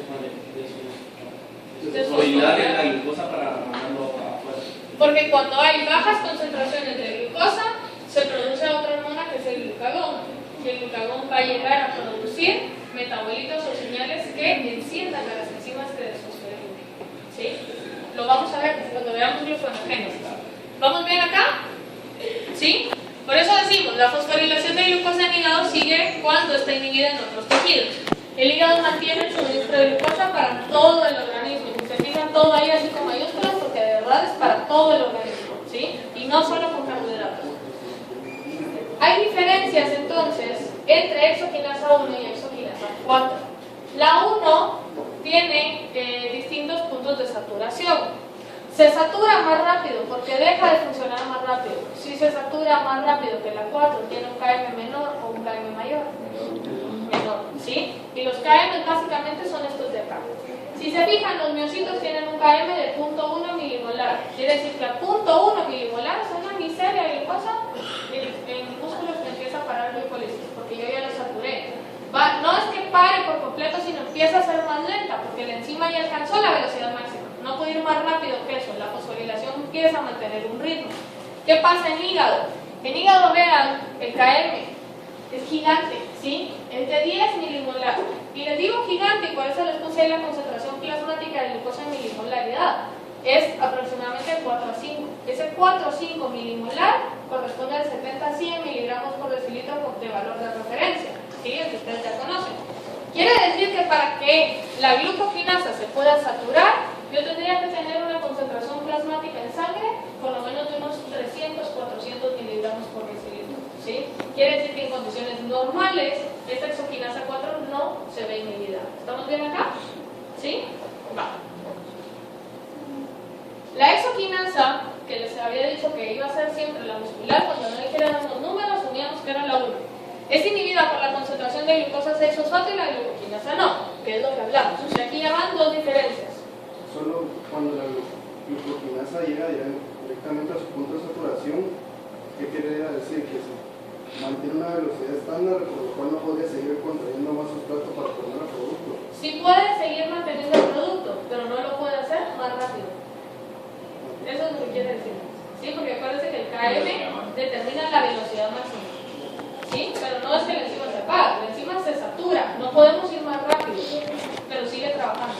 fosforilidad de la glucosa para mandarlo afuera? Porque cuando hay bajas concentraciones de glucosa, se produce otra hormona que es el glucagón. Y el glucagón va a llegar a producir metabolitos o señales que enciendan a las enzimas que desfosforilan. ¿Sí? Lo vamos a ver cuando veamos gluconeogénesis. ¿Vamos bien acá? ¿Sí? Por eso decimos, la fosforilación de glucosa en hígado sigue cuando está inhibida en otros tejidos. El hígado mantiene el suministro de glucosa para todo el organismo. Si se fijan, todo ahí así con mayúsculas, porque de verdad es para todo el organismo, ¿sí? Y no solo con carbohidratos. Hay diferencias entonces entre exoquinasa 1 y exoquinasa 4. La 1 tiene distintos puntos de saturación. Se satura más rápido porque deja de funcionar más rápido. Si se satura más rápido que la 4, tiene un KM menor o un KM mayor. Menor, ¿sí? Y los KM básicamente son estos de acá. Si se fijan, los miocitos tienen un KM de 0.1 milimolar. Quiere decir que a 0.1 milimolar es una miseria de glucosa. En músculos me empieza a parar glucólisis porque yo ya lo saturé. No es que pare por completo, sino empieza a ser más lenta porque la enzima ya alcanzó la velocidad máxima. No puede ir más rápido que eso. La fosforilación empieza a mantener un ritmo. ¿Qué pasa en hígado? En hígado, vean, el KM es gigante, ¿sí? Es de 10 milimolar. Y les digo gigante, y por eso les puse ahí la concentración plasmática de glucosa en milimolaridad. Es aproximadamente 4 a 5. Ese 4 a 5 milimolar corresponde al 70 a 100 miligramos por decilitro de valor de referencia, ¿sí? El que ustedes ya conocen. Quiere decir que para que la glucoquinasa se pueda saturar, yo tendría que tener una concentración plasmática en sangre por lo menos de unos 300-400 miligramos por decilitro, ¿sí? Quiere decir que en condiciones normales esta exoquinasa 4 no se ve inhibida. ¿Estamos bien acá? ¿Sí? Va. La exoquinasa, que les había dicho que iba a ser siempre la muscular, cuando no dijeran los números, uníamos que era la 1. Es inhibida por la concentración de glucosa 6-fosfato y la glucoquinasa no, que es lo que hablamos. O sea, aquí ya van dos diferencias. Solo cuando la glucoquinasa llega directamente a su punto de saturación, ¿qué quiere decir? Que se mantiene una velocidad estándar, por lo cual no podría seguir contrayendo más sustrato para poner el producto. Sí puede seguir manteniendo el producto, pero no lo puede hacer más rápido. Eso es lo que quiere decir. ¿Sí? Porque acuérdense que el KM determina la velocidad máxima. ¿Sí? Pero no es que la enzima se apaga, la enzima se satura. No podemos ir más rápido, pero sigue trabajando.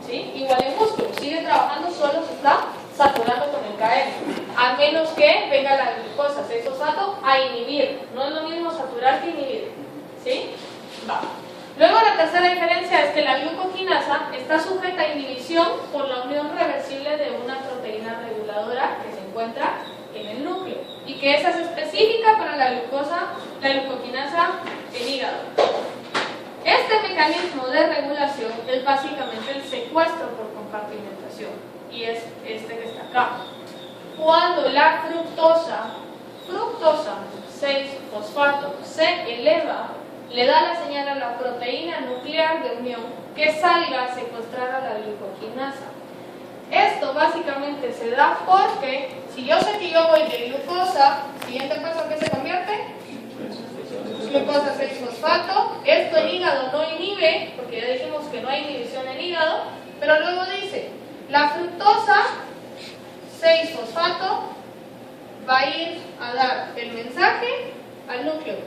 ¿Sí? Igual en músculo, sigue trabajando, solo se está saturando con el KM. A menos que venga la glucosa 6-fosfato a inhibir. No es lo mismo saturar que inhibir. ¿Sí? Va. Luego la tercera diferencia es que la glucoquinasa está sujeta a inhibición por la unión reversible de una proteína reguladora que se encuentra en el núcleo. y que esa es específica para la glucoquinasa en hígado. Este mecanismo de regulación es básicamente el secuestro por compartimentación y es este que está acá. Cuando la fructosa 6-fosfato se eleva, le da la señal a la proteína nuclear de unión que salga a secuestrar a la glucoquinasa. Esto básicamente se da porque si yo sé que yo voy de glucosa, siguiente paso, ¿a qué se convierte? Glucosa 6-fosfato. Esto en hígado no inhibe, porque ya dijimos que no hay inhibición en hígado, pero luego dice, la fructosa 6-fosfato va a ir a dar el mensaje al núcleo,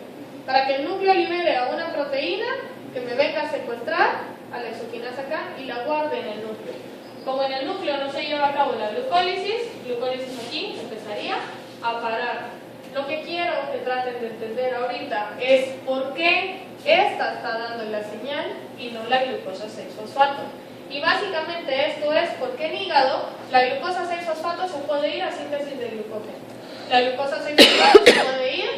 para que el núcleo libere a una proteína que me venga a secuestrar a la exoquinasa acá y la guarde en el núcleo. Como en el núcleo no se lleva a cabo la glucólisis aquí empezaría a parar. Lo que quiero que traten de entender ahorita es por qué esta está dando la señal y no la glucosa 6-fosfato. Y básicamente esto es porque en hígado la glucosa 6-fosfato se puede ir a síntesis de glucógeno. La glucosa 6-fosfato se puede ir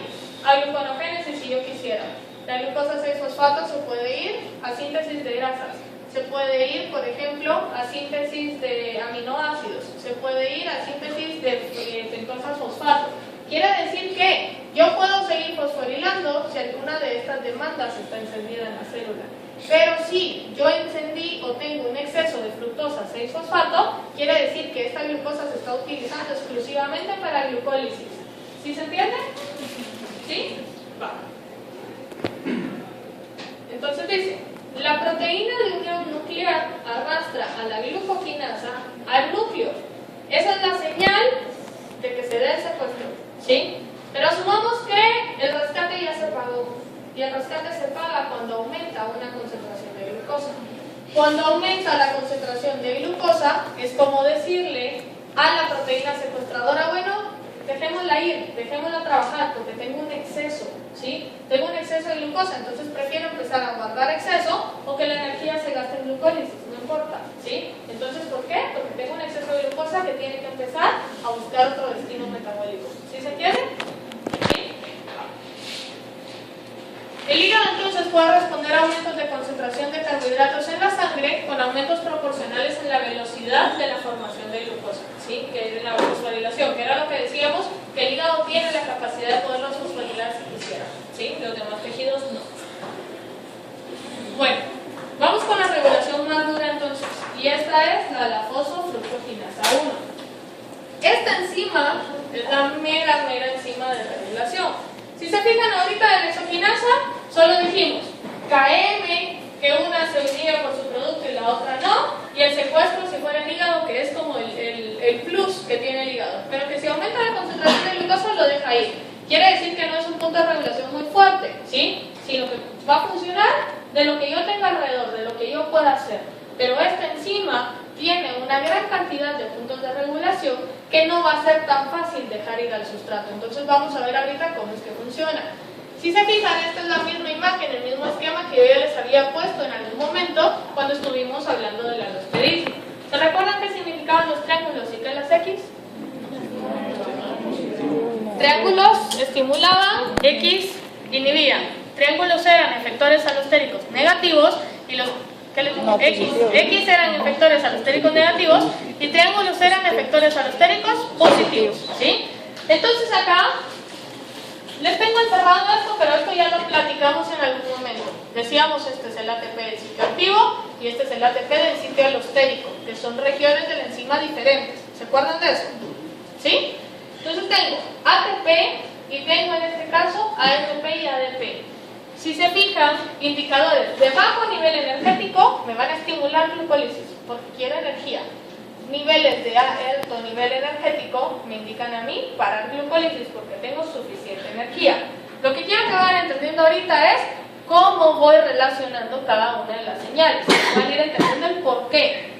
a gluconogénesis si yo quisiera. La glucosa 6-fosfato se puede ir a síntesis de grasas. Se puede ir, por ejemplo, a síntesis de aminoácidos. Se puede ir a síntesis de pentosas fosfato. Quiere decir que yo puedo seguir fosforilando si alguna de estas demandas está encendida en la célula. Pero si yo encendí o tengo un exceso de fructosa 6-fosfato, quiere decir que esta glucosa se está utilizando exclusivamente para glucólisis. ¿Sí se entiende? ¿Sí? Va. Entonces dice, la proteína de unión nuclear arrastra a la glucoquinasa al núcleo. Esa es la señal de que se dé el secuestro, ¿sí? Pero asumamos que el rescate ya se pagó. Y el rescate se paga cuando aumenta una concentración de glucosa. Cuando aumenta la concentración de glucosa, es como decirle a la proteína secuestradora, bueno, dejémosla ir, dejémosla trabajar, porque tengo un exceso, ¿sí? Tengo un exceso de glucosa, entonces prefiero empezar a guardar exceso o que la energía se gaste en glucólisis, no importa, ¿sí? Entonces, ¿por qué? Porque tengo un exceso de glucosa que tiene que empezar a buscar otro destino metabólico. ¿Sí se entiende? ¿Sí? El hígado entonces puede responder a aumentos de concentración de carbohidratos en la sangre con aumentos proporcionales en la velocidad de la formación de glucosa, ¿sí? Que es la fosforilación, que era lo que decíamos, que el hígado tiene la capacidad de poderlos fosforilar si quisiera, ¿sí? Los demás tejidos no. Bueno, vamos con la regulación más dura entonces, y esta es la fosfofructoquinasa 1. Esta enzima es la mera enzima de regulación. Si se fijan ahorita de la exoquinasa, solo dijimos KM, que una se unía por su producto y la otra no, y el secuestro si fuera el hígado, que es como el plus que tiene el hígado, pero que si aumenta la concentración de glucosa lo deja ir. Quiere decir que no es un punto de regulación muy fuerte, ¿sí? Sino que va a funcionar de lo que yo tenga alrededor, de lo que yo pueda hacer. Pero esta enzima tiene una gran cantidad de puntos de regulación que no va a ser tan fácil dejar ir al sustrato. Entonces vamos a ver ahorita cómo es que funciona. Si se fijan, esta es la misma imagen, el mismo esquema que yo ya les había puesto en algún momento cuando estuvimos hablando del alosterismo. ¿Se recuerdan qué significaban los triángulos y qué las X? Triángulos estimulaban, X inhibían. Triángulos eran efectores alostéricos negativos y los X eran efectores alostéricos negativos y triángulos eran efectores alostéricos positivos, ¿sí? Entonces acá les tengo encerrado esto, pero esto ya lo platicamos en algún momento. Decíamos, este es el ATP del sitio activo y este es el ATP del sitio alostérico, que son regiones de la enzima diferentes. ¿Se acuerdan de eso? ¿Sí? Entonces tengo ATP y tengo en este caso ARP y ADP. Si se fijan, indicadores de bajo nivel energético me van a estimular glucólisis porque quiero energía. Niveles de alto nivel energético me indican a mí parar glucólisis porque tengo suficiente energía. Lo que quiero que vayan entendiendo ahorita es cómo voy relacionando cada una de las señales. Van a ir entendiendo el por qué.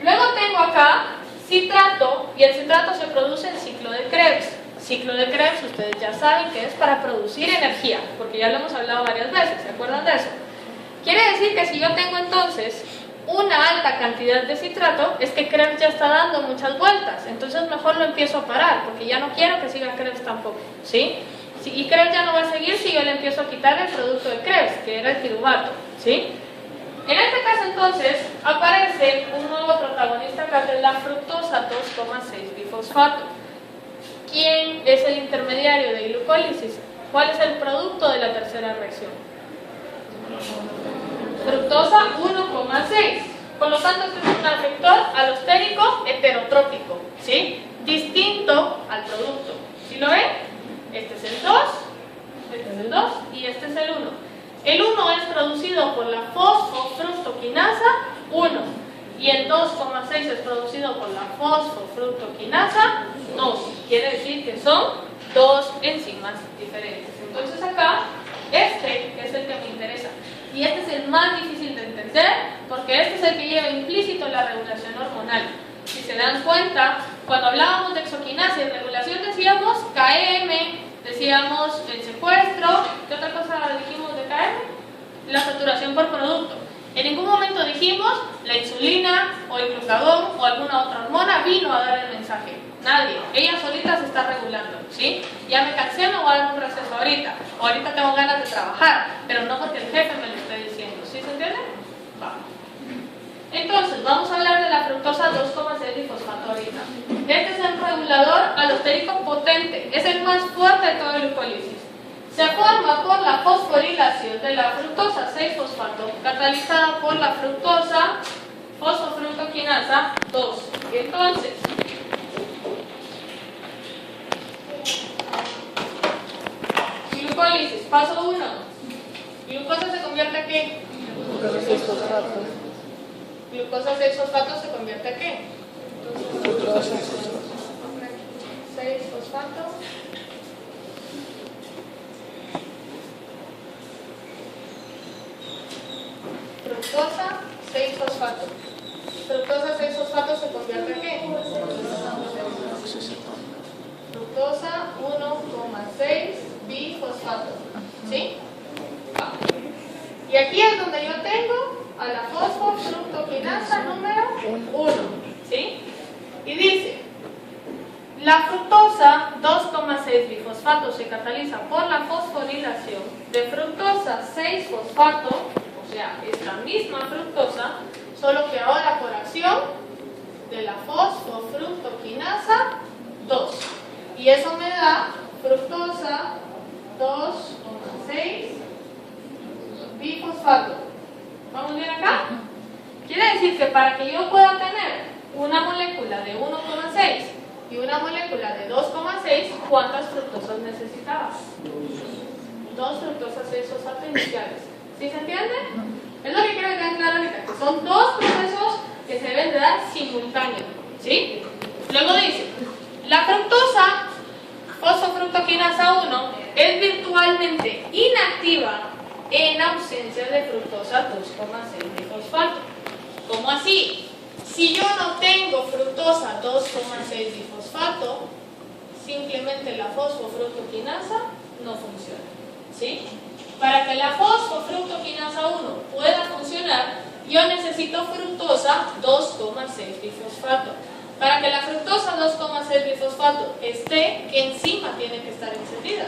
Luego tengo acá citrato y el citrato se produce en ciclo de Krebs. Ciclo de Krebs, ustedes ya saben que es para producir energía, porque ya lo hemos hablado varias veces, ¿se acuerdan de eso? Quiere decir que si yo tengo entonces una alta cantidad de citrato, es que Krebs ya está dando muchas vueltas, entonces mejor lo empiezo a parar, porque ya no quiero que siga Krebs tampoco, ¿sí? Y Krebs ya no va a seguir si yo le empiezo a quitar el producto de Krebs, que era el piruvato, ¿sí? En este caso entonces aparece un nuevo protagonista acá, que es la fructosa 2,6 bifosfato. ¿Quién es el intermediario de glucólisis? ¿Cuál es el producto de la tercera reacción? Fructosa 1,6. Por lo tanto, este es un afector alostérico heterotrópico, ¿sí? Distinto al producto. ¿Sí lo ven? Este es el 2, este es el 2 y este es el 1. El 1 es producido por la fosfofructoquinasa 1 y el 2,6 es producido por la fosfofructoquinasa 2. Quiere decir que son dos enzimas diferentes. Entonces acá, este es el que me interesa. Y este es el más difícil de entender porque este es el que lleva implícito la regulación hormonal. Si se dan cuenta, cuando hablábamos de exoquinasa y regulación decíamos KM, decíamos el secuestro. ¿Qué otra cosa dijimos de KM? La saturación por producto. En ningún momento dijimos la insulina o el glucagón o alguna otra hormona vino a dar el mensaje. Nadie. Ella solita se está regulando, ¿sí? Ya me cansé, me voy a dar un receso ahorita. O ahorita tengo ganas de trabajar, pero no porque el jefe me lo esté diciendo. ¿Sí se entiende? Va. Entonces, vamos a hablar de la fructosa 2,6 bifosfato ahorita. Este es el regulador alostérico potente. Es el más fuerte de toda la glucólisis. Se forma por la fosforilación de la fructosa 6-fosfato catalizada por la fructosa fosfofructoquinasa 2. Y entonces, glucólisis, paso 1. Glucosa se convierte ¿a qué? Glucosa 6-fosfato. Glucosa 6-fosfato se convierte ¿a qué? Fructosa. 6-fosfato. Fructosa 6-fosfato. Fructosa 6-fosfato se convierte ¿a qué? Fructosa 1,6 bifosfato. ¿Sí? Y aquí es donde yo tengo a la fosfofructoquinasa número 1. ¿Sí? Y dice, la fructosa 2,6 bifosfato se cataliza por la fosforilación de fructosa 6-fosfato, o sea, esta misma fructosa, solo que ahora por acción de la fosfofructoquinasa 2. Y eso me da fructosa 2,6 bifosfato. ¿Vamos bien acá? Quiere decir que para que yo pueda tener una molécula de 1,6 y una molécula de 2,6, ¿cuántas fructosas necesitaba? 2 fructosas 6-fosfato iniciales. ¿Sí se entiende? Es lo que quiero que quede claro ahorita, que son dos procesos que se deben de dar simultáneos. ¿Sí? Luego dice, la fructosa fosfofructoquinasa 1 es virtualmente inactiva en ausencia de fructosa 2,6 bifosfato. ¿Cómo así? Si yo no tengo fructosa 2,6 bifosfato, simplemente la fosfofructoquinasa no funciona. ¿Sí? Para que la fosfofructoquinasa 1 pueda funcionar, yo necesito fructosa 2,6 bifosfato. Para que la fructosa 2,6 bifosfato esté, ¿qué enzima tiene que estar encendida?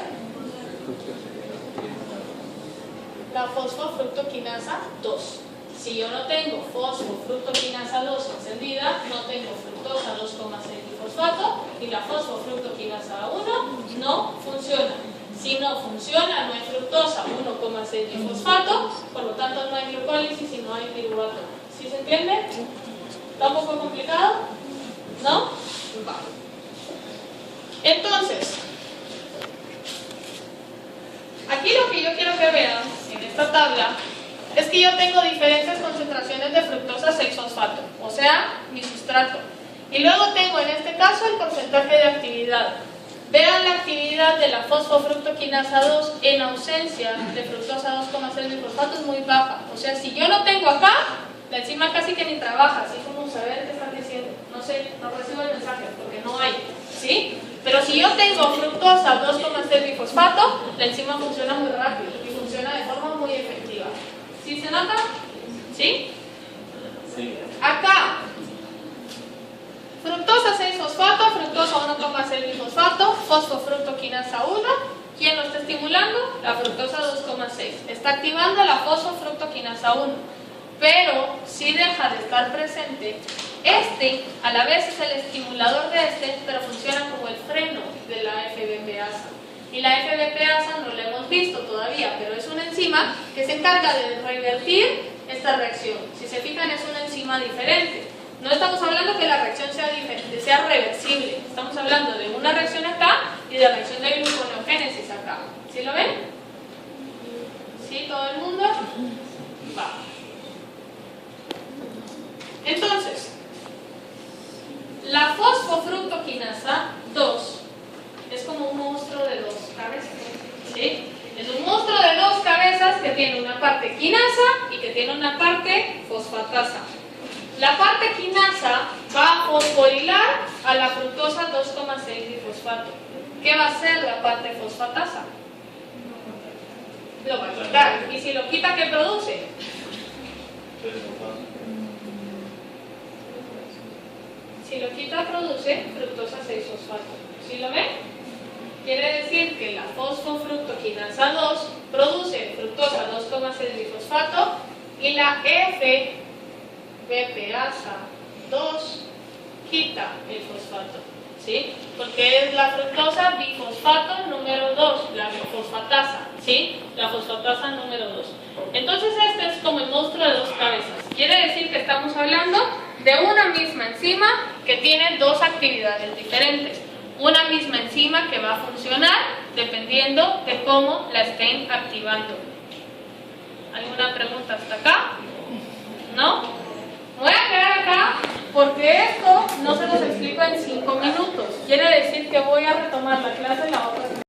La fosfofructoquinasa 2. Si yo no tengo fosfofructoquinasa 2 encendida, no tengo fructosa 2,6 bifosfato y la fosfofructoquinasa 1 no funciona. Si no funciona, no hay fructosa 1,6 bifosfato, por lo tanto no hay glucólisis y no hay piruvato. ¿Sí se entiende? ¿Está un poco complicado? ¿No? Va. Entonces, aquí lo que yo quiero que vean en esta tabla es que yo tengo diferentes concentraciones de fructosa 6-fosfato, o sea, mi sustrato. Y luego tengo en este caso el porcentaje de actividad. Vean la actividad de la fosfofructoquinasa 2 en ausencia de fructosa 2,6 bifosfato es muy baja. O sea, si yo no tengo acá, la enzima casi que ni trabaja, así como saber qué están diciendo. No sé, no recibo el mensaje porque no hay, ¿sí? Pero si yo tengo fructosa 2,6 bifosfato, la enzima funciona muy rápido y funciona de forma muy efectiva. ¿Sí se nota? ¿Sí? fosfoquinasa 1. ¿Quién lo está estimulando? La fructosa 2,6. Está activando la fosfofructoquinasa 1. Pero si deja de estar presente, este a la vez es el estimulador de este, pero funciona como el freno de la FBPasa. Y la FBPasa no la hemos visto todavía, pero es una enzima que se encarga de revertir esta reacción. Si se fijan, es una enzima diferente. No estamos hablando que la reacción sea diferente, sea reversible. Estamos hablando de una reacción acá y de reacción de gluconeogénesis acá. ¿Sí lo ven? ¿Sí? ¿Todo el mundo? Va. Entonces, la fosfofructoquinasa 2 es como un monstruo de dos cabezas. ¿Sí? Es un monstruo de dos cabezas que tiene una parte quinasa y que tiene una parte fosfatasa. La parte quinasa va a fosforilar a la fructosa 2,6 difosfato. ¿Qué va a hacer la parte fosfatasa? Lo va a quitar. ¿Y si lo quita, qué produce? Si lo quita, produce fructosa 6-fosfato. ¿Sí lo ven? Quiere decir que la fosfofructoquinasa 2 produce fructosa 2,6 difosfato y la FBPasa 2 quita el fosfato. ¿Sí? Porque es la fructosa bifosfato número 2, la fosfatasa. ¿Sí? La fosfatasa número 2. Entonces este es como el monstruo de dos cabezas. Quiere decir que estamos hablando de una misma enzima que tiene dos actividades diferentes. Una misma enzima que va a funcionar dependiendo de cómo la estén activando. ¿Alguna pregunta hasta acá? ¿No? Me voy a quedar acá porque esto no se los explico en 5 minutos. Quiere decir que voy a retomar la clase la otra semana.